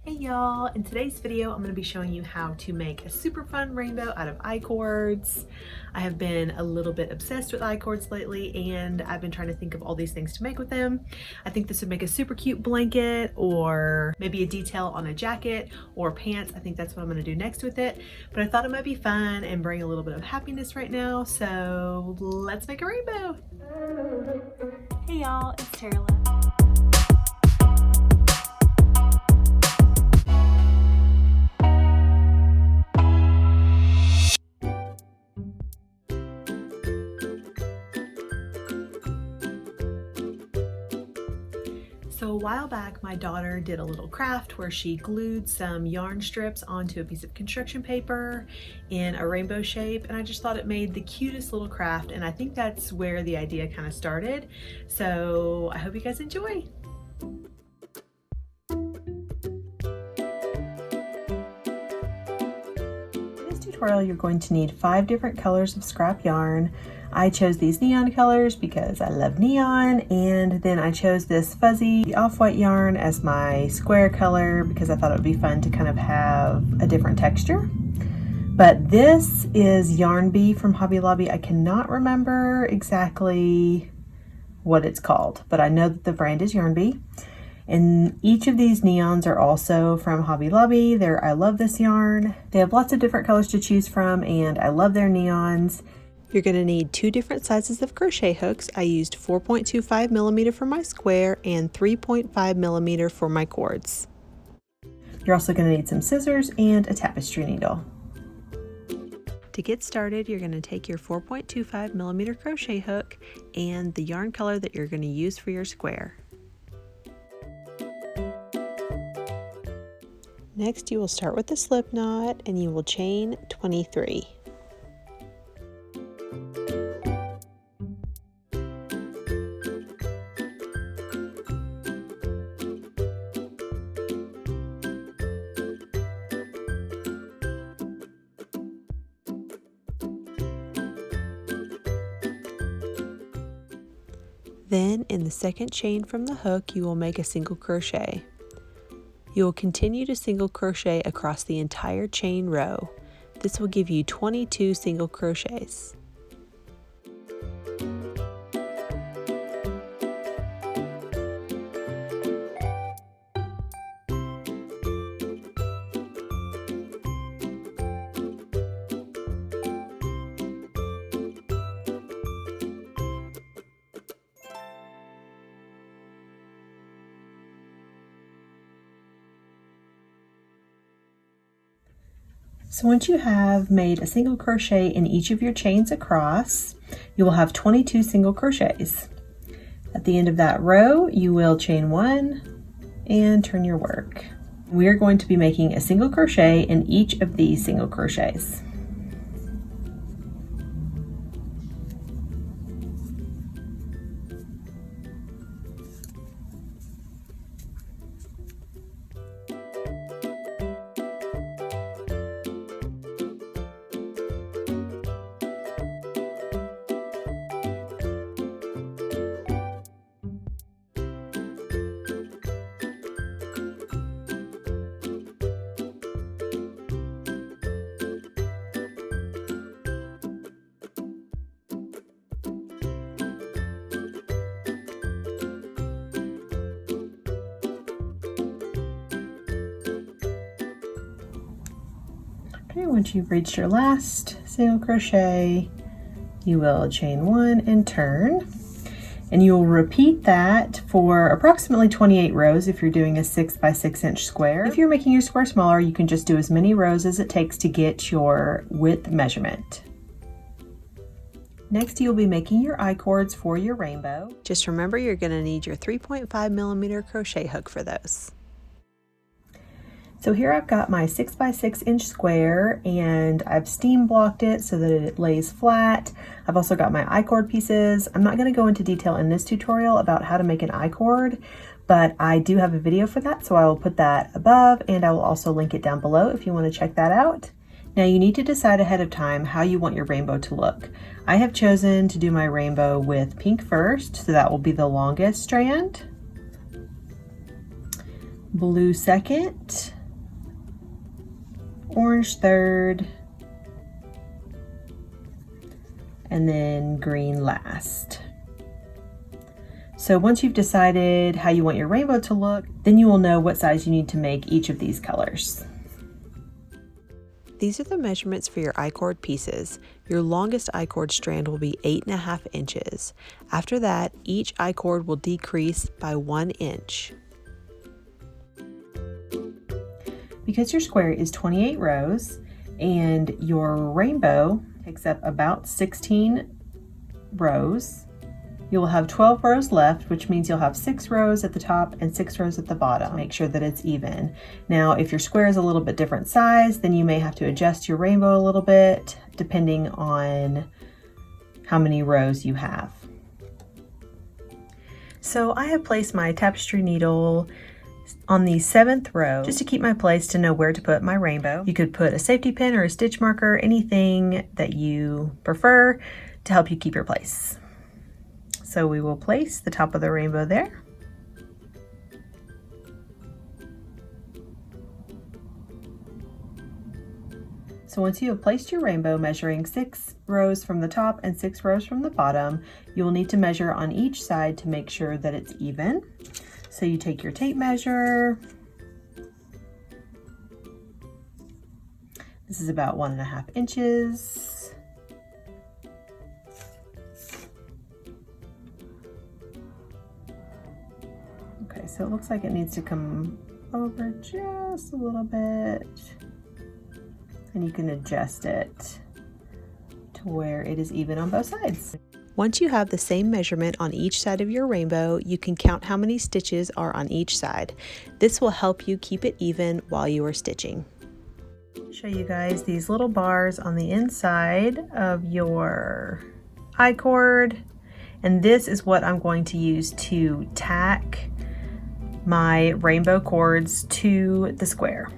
Hey y'all, in today's video I'm going to be showing you how to make a super fun rainbow out of Icords. I have been a little bit obsessed with Icords lately and I've been trying to think of all these things to make with them. I think this would make a super cute blanket or maybe a detail on a jacket or pants. I think that's what I'm going to do next with it, but I thought it might be fun and bring a little bit of happiness right now, so let's make a rainbow. Hey y'all, it's Tara. So a while back, my daughter did a little craft where she glued some yarn strips onto a piece of construction paper in a rainbow shape, and I just thought it made the cutest little craft, and I think that's where the idea kind of started. So I hope you guys enjoy. In this tutorial, you're going to need 5 different colors of scrap yarn. I chose these neon colors because I love neon, and then I chose this fuzzy off-white yarn as my square color because I thought it would be fun to kind of have a different texture. But this is yokieB from Hobby Lobby. I cannot remember exactly what it's called, but I know that the brand is yokieB. And each of these neons are also from Hobby Lobby. I love this yarn. They have lots of different colors to choose from, and I love their neons. You're going to need 2 different sizes of crochet hooks. I used 4.25 millimeter for my square and 3.5 millimeter for my cords. You're also going to need some scissors and a tapestry needle. To get started, you're going to take your 4.25 millimeter crochet hook and the yarn color that you're going to use for your square. Next, you will start with the slip knot and you will chain 23. Then in the second chain from the hook, you will make a single crochet. You will continue to single crochet across the entire chain row. This will give you 22 single crochets. So once you have made a single crochet in each of your chains across, you will have 22 single crochets. At the end of that row, you will chain 1 and turn your work. We are going to be making a single crochet in each of these single crochets. Okay, once you've reached your last single crochet, you will chain 1 and turn, and you will repeat that for approximately 28 rows if you're doing a 6 by 6 inch square. If you're making your square smaller, you can just do as many rows as it takes to get your width measurement. Next, you'll be making your I-cords for your rainbow. Just remember, you're going to need your 3.5 millimeter crochet hook for those. So here I've got my 6 by 6 inch square, and I've steam blocked it so that it lays flat. I've also got my I-cord pieces. I'm not going to go into detail in this tutorial about how to make an I-cord, but I do have a video for that, so I will put that above, and I will also link it down below if you want to check that out. Now you need to decide ahead of time how you want your rainbow to look. I have chosen to do my rainbow with pink first, so that will be the longest strand. Blue second. orange third, and then green last. So once you've decided how you want your rainbow to look, then you will know what size you need to make each of these colors. These are the measurements for your Icord pieces. Your longest Icord strand will be 8.5 inches. After that, each Icord will decrease by 1 inch. Because your square is 28 rows and your rainbow takes up about 16 rows, you will have 12 rows left, which means you'll have 6 rows at the top and 6 rows at the bottom. Make sure that it's even. Now, if your square is a little bit different size, then you may have to adjust your rainbow a little bit depending on how many rows you have. So I have placed my tapestry needle on the 7th row just to keep my place to know where to put my rainbow. You could put a safety pin or a stitch marker, anything that you prefer to help you keep your place. So we will place the top of the rainbow there. So once you have placed your rainbow, measuring 6 rows from the top and 6 rows from the bottom, you will need to measure on each side to make sure that it's even. So you take your tape measure. This is about 1.5 inches. Okay, so it looks like it needs to come over just a little bit, and you can adjust it to where it is even on both sides. Once you have the same measurement on each side of your rainbow, you can count how many stitches are on each side. This will help you keep it even while you are stitching. Show you guys these little bars on the inside of your I-cord, and this is what I'm going to use to tack my rainbow cords to the square.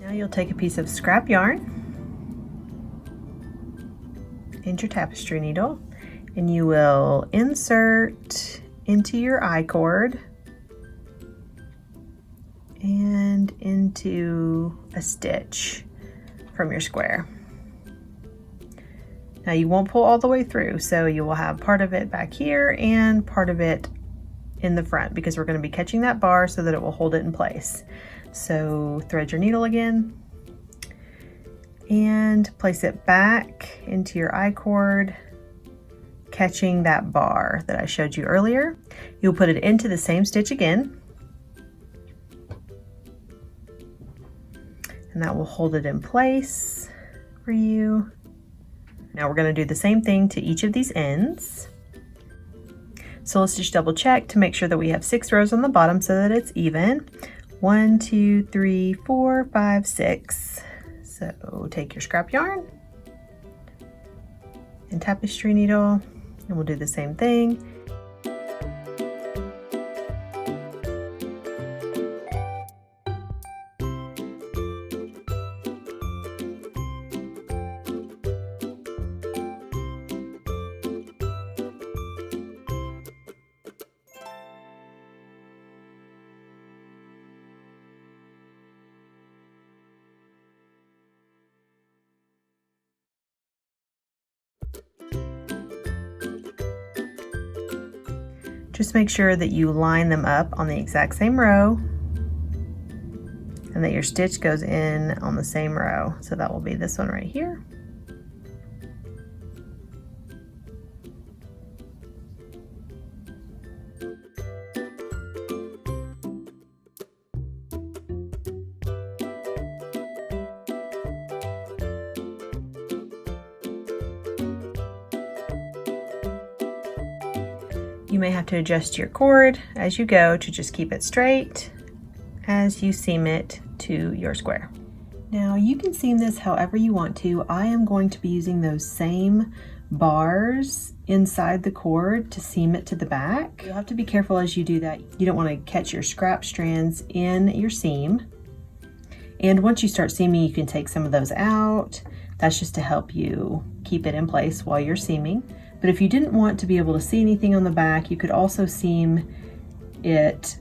Now you'll take a piece of scrap yarn and your tapestry needle, and you will insert into your I-cord and into a stitch from your square. Now you won't pull all the way through, so you will have part of it back here and part of it in the front, because we're going to be catching that bar so that it will hold it in place. So thread your needle again and place it back into your I-cord, catching that bar that I showed you earlier. You'll put it into the same stitch again, and that will hold it in place for you. Now we're going to do the same thing to each of these ends. So let's just double check to make sure that we have 6 rows on the bottom so that it's even. 1, 2, 3, 4, 5, 6. So take your scrap yarn and tapestry needle, and we'll do the same thing. Just make sure that you line them up on the exact same row and that your stitch goes in on the same row. So that will be this one right here. You may have to adjust your cord as you go to just keep it straight as you seam it to your square. Now you can seam this however you want to. I am going to be using those same bars inside the cord to seam it to the back. You'll have to be careful as you do that. You don't want to catch your scrap strands in your seam. And once you start seaming, you can take some of those out. That's just to help you keep it in place while you're seaming. But if you didn't want to be able to see anything on the back, you could also seam it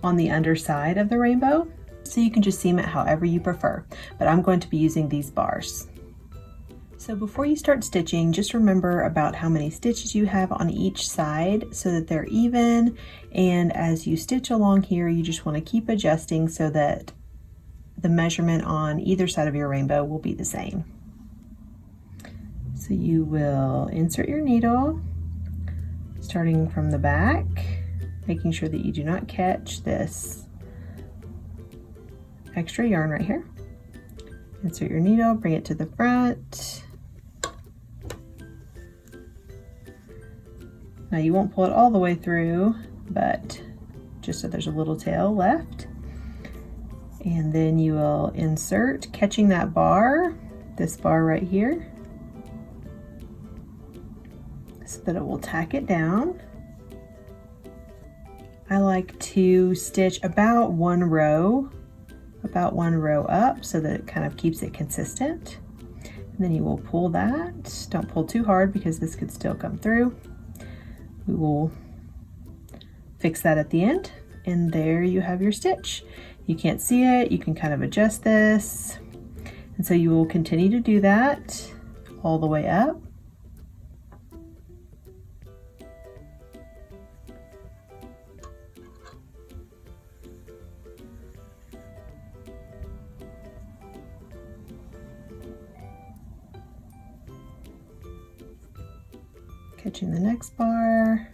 on the underside of the rainbow. So you can just seam it however you prefer, but I'm going to be using these bars. So before you start stitching, just remember about how many stitches you have on each side so that they're even, and as you stitch along here, you just want to keep adjusting so that the measurement on either side of your rainbow will be the same. So you will insert your needle, starting from the back, making sure that you do not catch this extra yarn right here. Insert your needle, bring it to the front. Now you won't pull it all the way through, but just so there's a little tail left. And then you will insert, catching that bar, this bar right here, so that it will tack it down. I like to stitch about one row up so that it kind of keeps it consistent. And then you will pull that. Don't pull too hard because this could still come through. We will fix that at the end, and there you have your stitch. You can't see it, you can kind of adjust this. And so you will continue to do that all the way up. Catching the next bar,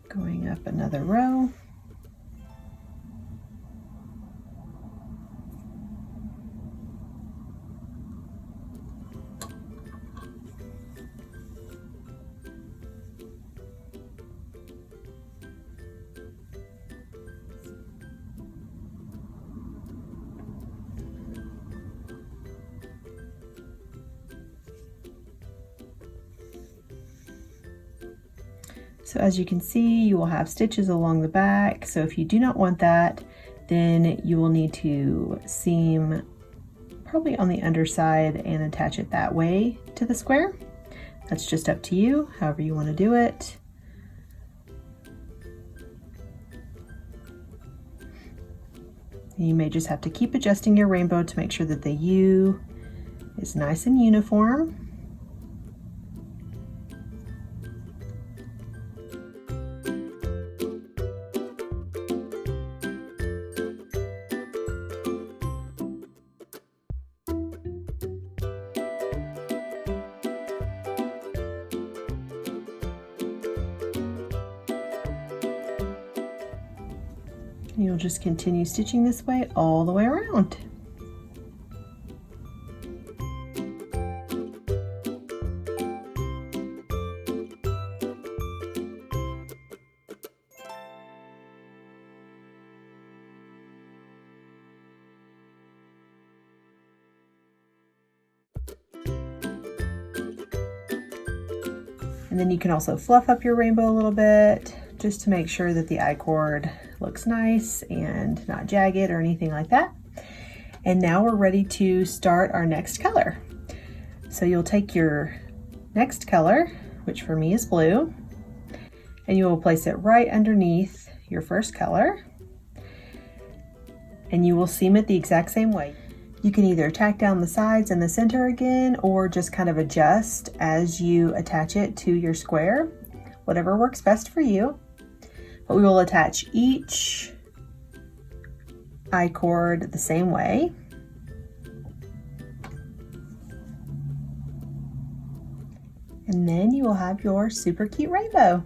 going up another row. So as you can see, you will have stitches along the back. So if you do not want that, then you will need to seam probably on the underside and attach it that way to the square. That's just up to you, however you want to do it. You may just have to keep adjusting your rainbow to make sure that the U is nice and uniform. You'll just continue stitching this way all the way around. And then you can also fluff up your rainbow a little bit just to make sure that the I-cord looks nice and not jagged or anything like that. And now we're ready to start our next color. So you'll take your next color, which for me is blue, and you will place it right underneath your first color, and you will seam it the exact same way. You can either tack down the sides and the center again, or just kind of adjust as you attach it to your square, whatever works best for you. But we will attach each I-cord the same way. And then you will have your super cute rainbow.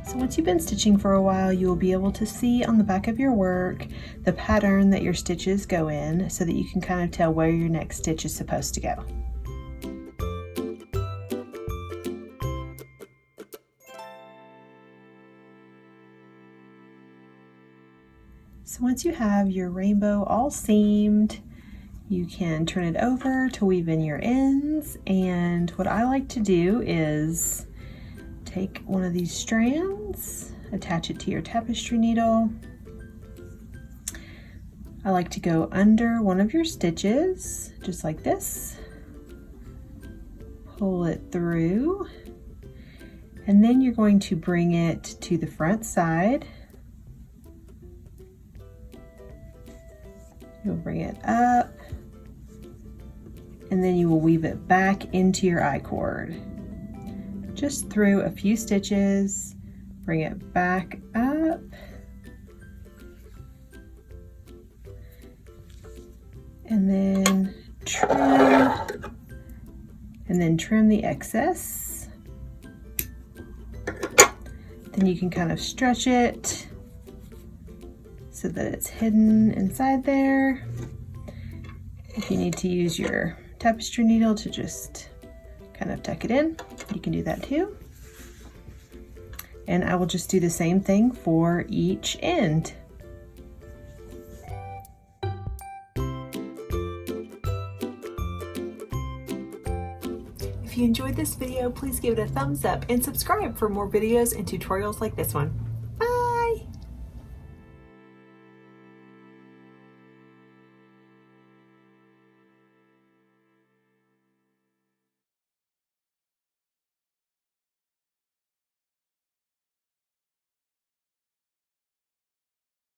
So once you've been stitching for a while, you will be able to see on the back of your work the pattern that your stitches go in so that you can kind of tell where your next stitch is supposed to go. So once you have your rainbow all seamed, you can turn it over to weave in your ends. And what I like to do is Take one of these strands, attach it to your tapestry needle. I like to go under one of your stitches, just like this. Pull it through, and then you're going to bring it to the front side. You'll bring it up, and then you will weave it back into your I-cord. Just through a few stitches, bring it back up, and then trim the excess. Then you can kind of stretch it so that it's hidden inside there. If you need to use your tapestry needle to just kind of tuck it in, you can do that too. And I will just do the same thing for each end. If you enjoyed this video, please give it a thumbs up and subscribe for more videos and tutorials like this one.